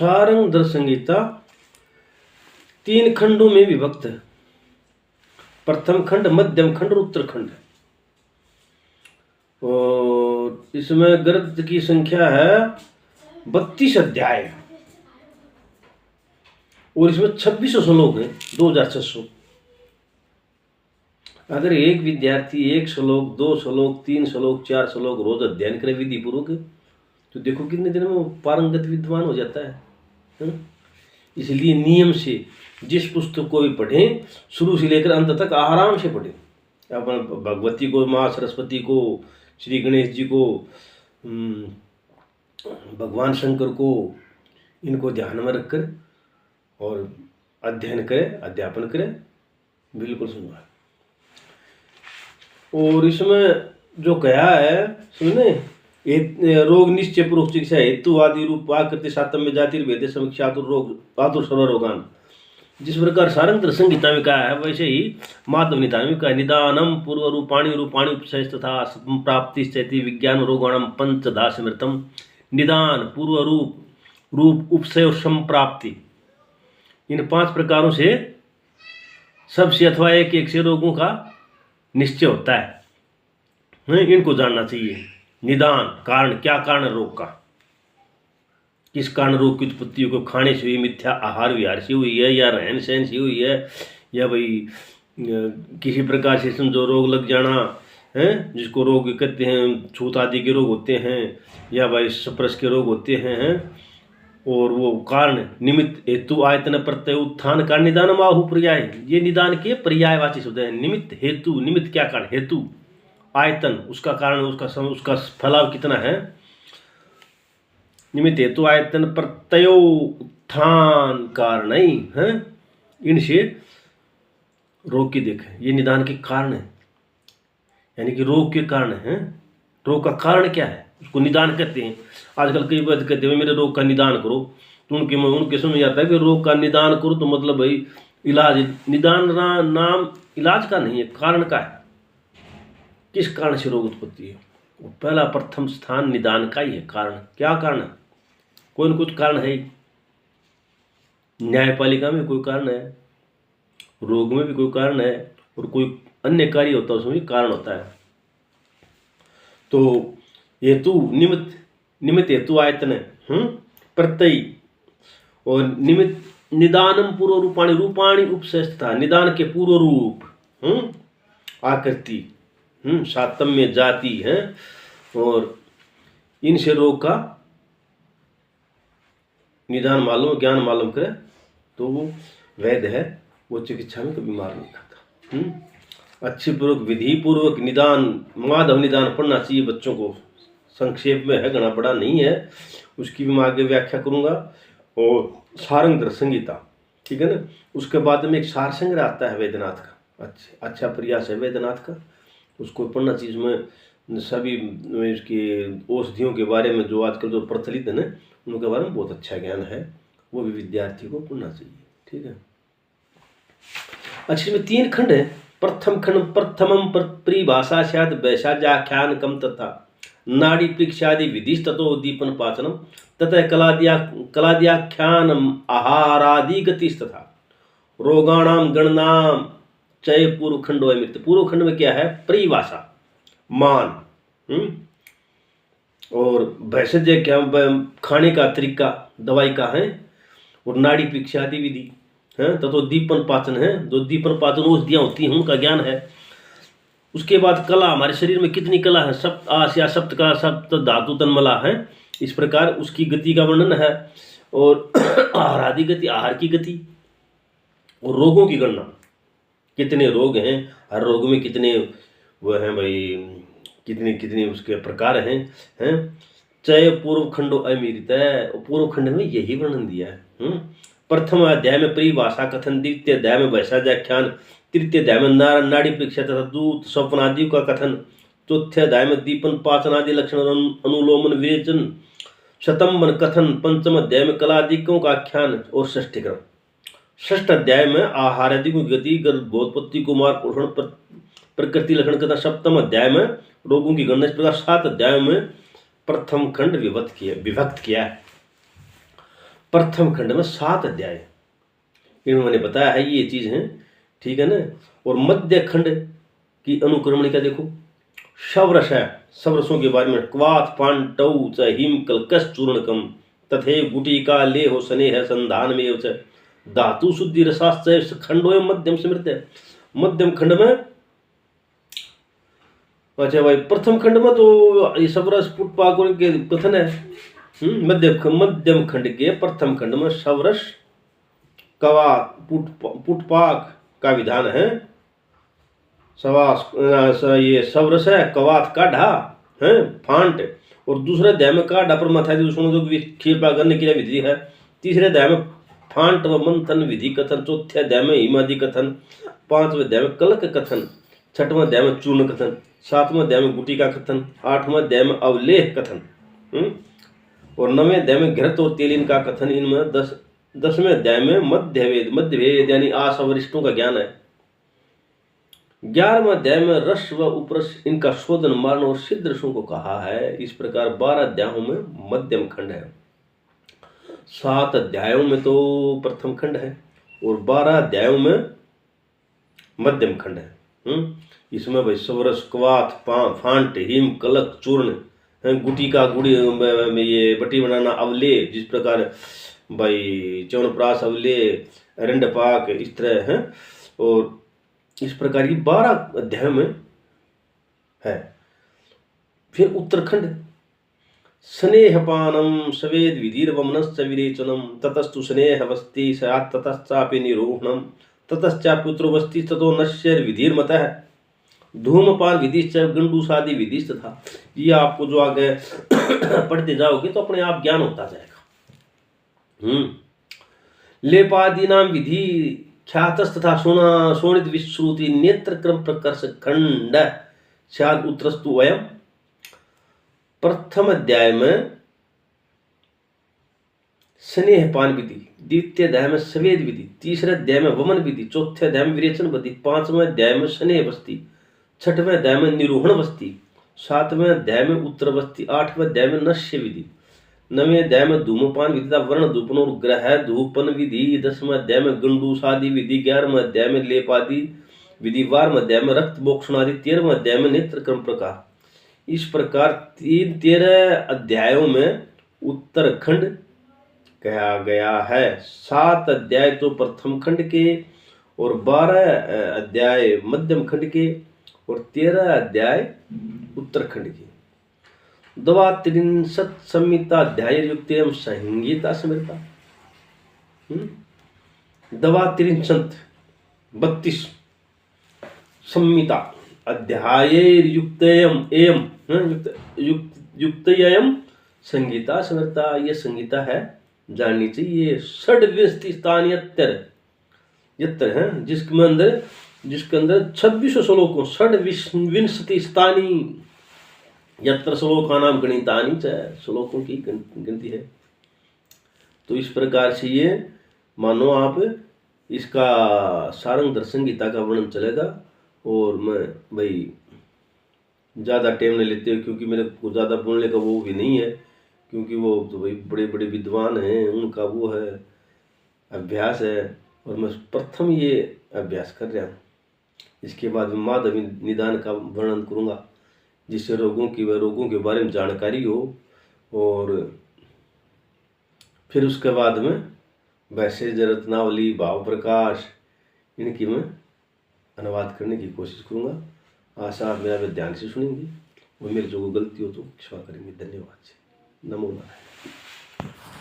सारंगधर संहिता 3 खंडों में विभक्त है। प्रथम खंड, मध्यम खंड और उत्तरखंड। और इसमें ग्रंथ की संख्या है 32 अध्याय और इसमें 2600 श्लोक है, 2600। अगर एक विद्यार्थी 1 श्लोक, 2 श्लोक, 3 श्लोक, 4 श्लोक रोज अध्ययन करे विधि पूर्वक, तो देखो कितने दिन में वो पारंगत विद्वान हो जाता है। इसलिए नियम से जिस पुस्तक को भी पढ़ें, शुरू से लेकर अंत तक आराम से पढ़ें। अपन भगवती को, माँ सरस्वती को, श्री गणेश जी को, भगवान शंकर को, इनको ध्यान में रखकर और अध्ययन करें, अध्यापन करें, बिल्कुल सुनवाए। और इसमें जो कहा है सुने, रोग निश्चय पूर्वक चिकित्सा हेतुवादी रूप आकृति सातम्य जाति भेद समीक्षा आतुर सर्व रोगान। जिस प्रकार सारंगधर संहिता में कहा है, वैसे ही माधव निदान में कहा, निदानम पूर्व रूपाणी रूपाणी उपशय तथा प्राप्ति स्थिति विज्ञान रोगाणम पंचधा स्मृतम। निदान, पूर्व रूप, उपशय और संप्राप्ति, इन 5 प्रकारों से सबसे अथवा एक से रोगों का निश्चय होता है। इनको जानना चाहिए। निदान, कारण, क्या कारण रोग का, किस कारण रोग की उत्पत्ति को, खाने से हुई, मिथ्या आहार विहार से हुई है, या रहन सहन से हुई है, या भाई किसी प्रकार से समझो रोग लग जाना है, जिसको रोग कहते हैं, छूत आदि के रोग होते हैं, या भाई स्पर्श के रोग होते हैं। और वो कारण निमित्त हेतु आयतन प्रत्यय उत्थान का निदान आहु पर्याय, ये निदान के पर्यायवाची शब्द है। निमित्त हेतु, निमित्त क्या कारण, हेतु, आयतन उसका कारण, उसका फलाव कितना है। निमित्त हेतु आयतन प्रत्ययो उत्थान कारण है, इनसे रोग की देख, ये निदान के कारण है, यानी कि रोग के कारण है। रोग का कारण क्या है, उसको निदान कहते हैं। आजकल कई बार कहते हैं मेरे रोग का निदान करो, तो उनके समझ आता है कि रोग का निदान करो तो मतलब भाई इलाज, निदान नाम इलाज का नहीं है, कारण का है। किस कारण से रोग उत्पत्ति है, वो पहला प्रथम स्थान निदान का ही है। कारण, क्या कारण है, कोई न कुछ कारण है। न्यायपालिका में कोई कारण है, रोग में भी कोई कारण है, और कोई अन्य कार्य होता है उसमें भी कारण होता है। तो हेतु, निमित्त हेतु आयतन प्रत्यय, और निमित्त निदानम पूर्व रूपाणी उपशयस्था, निदान के पूर्व रूप, आकृति, सातम्य जाति है, और इनसे रोग का निदान मालूम, ज्ञान मालूम करे तो वो वैद्य है, वो चिकित्सा में कभी मार नहीं खाता। अच्छी पूर्वक, विधि पूर्वक निदान, माधव निदान पढ़ना चाहिए बच्चों को। संक्षेप में है, घना बड़ा नहीं है, उसकी भी मैं आगे व्याख्या करूंगा। और सारंगधर संहिता, ठीक है ना। उसके बाद में एक सार संग्रह आता है वैद्यनाथ का, अच्छा प्रयास है वैद्यनाथ का, उसको पढ़ना चाहिए। उसमें सभी इसकी औषधियों के बारे में जो आजकल जो प्रचलित है ना, उनके बारे में बहुत अच्छा ज्ञान है, वो भी विद्यार्थी को पढ़ना चाहिए, ठीक है। अच्छा, इसमें 3 खंड है। प्रथम खंड, प्रथमम परिभाषा स्यात् वैशाख्यान कम तथा नाड़ी परीक्षादि विधि ततो दीपन पाचनम तथा कलाद्याख्यानम आहारादि गतिस्तथा रोगाणाम गणनाम चय पूर्व खंडो अमृत। पूर्व खंड में क्या है, परिभाषा, मान, और भैषज क्या, खाने का तरीका, दवाई का है, और नाड़ी परीक्षा आदि विधि है, तो दीपन पाचन है, जो दीपन पाचन औषधियाँ होती हैं उनका ज्ञान है। उसके बाद कला, हमारे शरीर में कितनी कला है, सप्त आस या सप्त कला, सप्त धातु तन्मला है, इस प्रकार उसकी गति का वर्णन है। और आहार आदि गति, आहार की गति, और रोगों की गणना, कितने रोग हैं, हर रोग में कितने वो हैं भाई, कितने उसके प्रकार हैं। चय पूर्व खंडो अमीरित है, पूर्व खंड में यही वर्णन दिया है। प्रथम अध्याय में परिभाषा कथन, द्वितीय अध्याय में वैशाख्यान, तृतीय अध्याय में नाड़ी परीक्षा तथा दूत स्वप्न आदि का कथन, चौथे अध्याय में दीपन पाचन आदि लक्षण अनुलोमन विवेचन, शतम्बन कथन, पंचम अध्याय में कलादिकों का आख्यान, और षष्ठी क्रम। षष्ठ अध्याय में आहार आदि की गति, गर्भोत्पत्ति, कुमार पोषण, प्रकृति लक्षण कथन। सप्तम अध्याय में रोगों की गणना। इस प्रकार 7 अध्यायों में प्रथम खंड विभक्त किया है। प्रथम खंड में 7 अध्याय इन्होंने बताया है, ये चीज है, ठीक है ना। और मध्य खंड की अनुक्रमणिका देखो, शवरस है, शवरसों के बारे में, क्वाथ पांडव च हिम कलकस चूर्णकम तथे गुटिका लेहो स्नेह संधान में च धातु शुद्धि रसाश्चय खंडो मध्यम स्मृत है। मध्यम खंड में, अच्छा भाई, प्रथम खंड में तो ये शवरस पुटपाक के कथन है। मध्यम खंड के प्रथम खंड में शवरस कवात पुटपाक का विधान है। ये शवरस है, कवात काढ़ा है, फांट, और दूसरे अध्याय में काढ़ा पर मथा खीरपा करने की विधि है। तीसरे अध्याय में फांट व मंथन विधि कथन। चौथे अध्याय में हिमादि कथन। पांचवें अध्याय में कलक कथन। छठवें अध्याय में चूर्ण कथन। सातवें अध्याय में गुटिका कथन। आठवें अध्याय में अवलेह कथन। और नवें अध्याय में घृत और तेलिन का कथन। इनमें 10वें अध्याय में मध्यभेद यानी आसवरिष्ठों का ज्ञान है। 11वें अध्याय में रस व उपरस इनका शोधन मारण और सिद्ध रसों को कहा है। इस प्रकार 12 अध्यायों में मध्यम खंड है। 7 अध्यायों में तो प्रथम खंड है और 12 अध्यायों में मध्यम खंड है। इसमें भाई शवरस क्वाथ फांट हिम कलक चूर्ण गुटिका गुड़ी ये बटी बनाना अवले, जिस प्रकार भाई च्यवनप्राश अवले रंडपाक इस तरह है। और इस प्रकार की 12 अध्याय में है। फिर उत्तरखंड, स्नेहपानम सवेद विधिर्वमनश्च विरेचनम ततस्तु स्नेहवस्ति स्यात् ततश्चापि निरोहणम ततश्चाप्युत्रोवस्ति ततो नश्यर विधिर्मतः धूमपान विधिश्च गंडूसादि विधिश्च था। ये आपको जो आगे पढ़ते जाओगे तो अपने आप ज्ञान होता जाएगा। लेपादि नाम विधि ख्यातस्तथा शोणित विश्रुति नेत्र क्रम प्रकर्ष खंड शायद उत्तरस्तु वयम। प्रथम अध्याय में स्नेहपान विधि, द्वितीय अध्याय में सवेद विधि, तीसरे अध्याय में वमन विधि, चौथे अध्याय में विरेचन विधि, 5वें अध्याय में स्नेह बस्ती, 6वें अध्याय में निरूहण बस्ती, 7वें अध्याय में उत्तर बस्ती, 8वें अध्याय में नश्य विधि, 9वें अध्याय में धूमपान विधि वर्ण धूपन और ग्रह धूपन विधि, 10वें अध्याय में गंडूसादि विधि, 11वें अध्याय में लेपादि विधि, 12वें अध्याय में रक्त बोक्षणादि, 13वें अध्याय में नेत्र क्रम प्रकार। इस प्रकार 13 अध्यायों में उत्तरखंड कहा गया है। 7 अध्याय तो प्रथम खंड के और 12 अध्याय मध्यम खंड के और 13 अध्याय उत्तरखंड के। द्वात्रिंशत् संहिता अध्याय युक्त संहिता स्मृता। द्वात्रिंशत् 32 संहिता अध्याय युक्तयम संहिता स्मृता। ये संहिता है, जाननी चाहिए। 26 स्थानीयतर यत्र है, जिसके अंदर 26 श्लोकों 26 स्थानी यत्र श्लोका नाम गणितानी च, श्लोकों की गिनती है। तो इस प्रकार से ये मानो आप इसका सारंग दर्शन गीता का वर्णन चलेगा। और मैं भाई ज़्यादा टाइम नहीं लेते क्योंकि मेरे को ज़्यादा बोलने का वो भी नहीं है, क्योंकि वो तो भाई बड़े बड़े विद्वान हैं, उनका वो है अभ्यास है और मैं प्रथम ये अभ्यास कर रहा हूँ। इसके बाद मैं माधवी निदान का वर्णन करूँगा, जिससे रोगों के बारे में जानकारी हो। और फिर उसके बाद में वैसे रत्नावली भाव प्रकाश इनकी मैं अनुवाद करने की कोशिश करूँगा। आशा आप मेरा ध्यान से सुनेंगे और मेरी जो गलती हो तो क्षमा करेंगे। धन्यवाद। नमो नारायण।